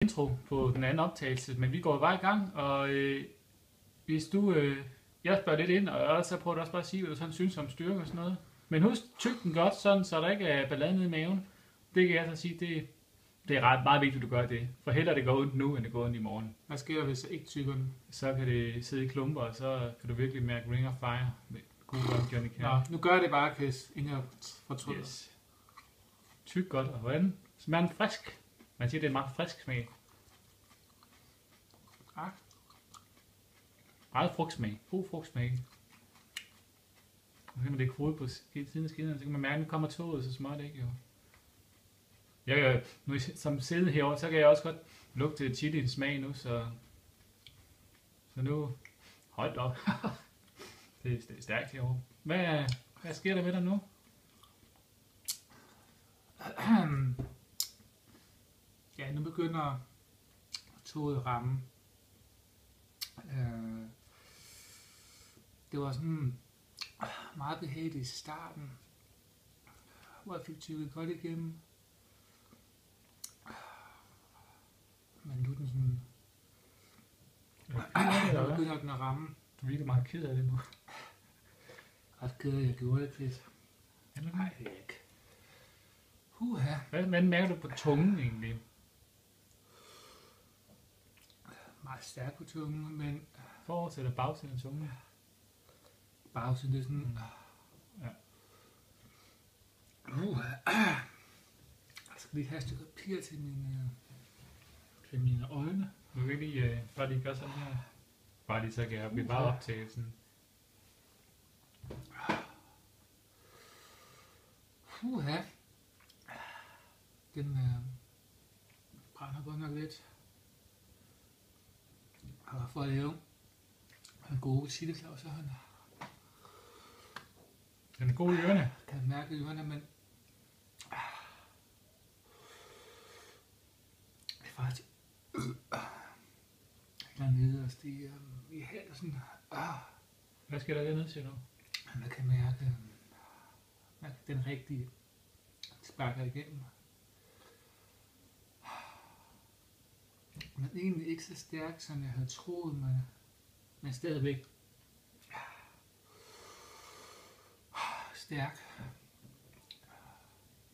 intro på den anden optagelse, men vi går bare i gang, og hvis du, jeg spørger lidt ind, og så prøver du også bare at sige, hvad du sådan synes om styrke og sådan noget. Men husk, tyk den godt, sådan, så der ikke er ballade nede i maven. Det kan jeg så sige, det er ret meget vigtigt, at du gør det. For hellere det går ondt nu, end det går ondt i morgen. Hvad sker der, hvis jeg ikke tykker den? Så kan det sidde i klumper, og så kan du virkelig mærke Ring of Fire med god Johnny Can. Nå, nu gør jeg det bare, Chris, inden jeg fortryder. Yes. Tyk godt, og hvordan smager den frisk? Man siger, det er en meget frisk smag. Ja. Meget frugtsmag. God frugtsmag. Så kan man lægge hovedet på siden af skinnerne, så kan man mærke, at nu kommer toget, så smager det ikke jo. Nu som sidder herovre, så kan jeg også godt lugte chiliens smag nu, så nu, hold op. det er stærkt herovre. Hvad sker der med dig nu? Ja, nu begynder toget at ramme. Det var sådan meget behageligt i starten, hvor jeg fik tykket godt igennem. Men nu er den sådan... Nu begynder den at ramme. Du er virkelig meget ked af det nu. Ret ked af, jeg gjorde det, Chris. Nej, det er ikke. Hvad mærker du på tungen egentlig? Meget stærk på tungen, men... Forrest eller bagsiden af tungen? Bagsiden, det er sådan... Ja. Jeg skal lige have et stykke papir til mine øjne. Du kan lige bare lige gøre sådan her. Bare lige så kan jeg bevare optagelsen. Den brænder godt nok lidt. Og for at lave en god chiliklaus, så han Den er god i ørerne. kan mærke i ørerne, men det er faktisk dernede og stige i halsen. Hvad sker der dernede, siger du? Man kan mærke den rigtige sparker igennem. Men egentlig ikke så stærk, som jeg havde troet, men stadigvæk stærk.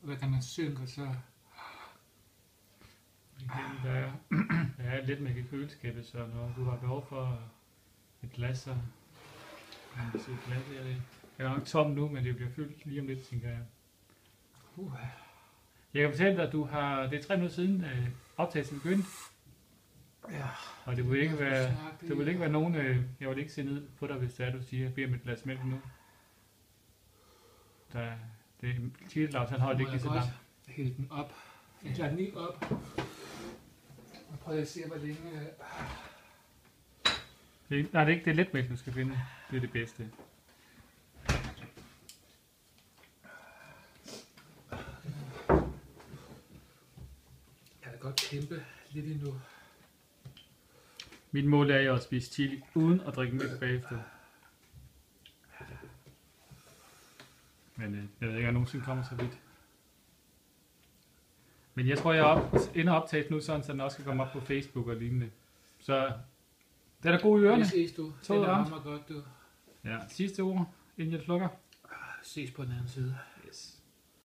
Og da man synker, så... Der er lidt med køleskabet, så når du har behov for et glas, så kan du se et glas her. Det er nok tom nu, men det bliver fyldt lige om lidt, tænker jeg. Jeg kan fortælle dig, at det er 3 minutter siden optagelsen begyndte. Ja. Og det vil ikke være nogen, jeg vil ikke se ned på dig, hvis det er, du siger, at jeg beder med et glas mælk nu. Det chiliklaus, han holder ikke lige så langt. Jeg hælder den op. Jeg tager den lige op. Og prøver at se, hvor længe... Nej, det er ikke det letmælk, du skal finde. Det er det bedste. Jeg vil godt kæmpe lidt endnu. Mit mål er jo at spise chili uden at drikke mælk bagefter. Men jeg ved ikke, om jeg nogensinde kommer så vidt. Men jeg tror, jeg ender optaget nu, sådan, så den også kan komme op på Facebook og lignende. Så den er god i ørerne. Vi ses, du. Den rammer godt, du. Ja, sidste ord, inden jeg slukker. Ses på den anden side.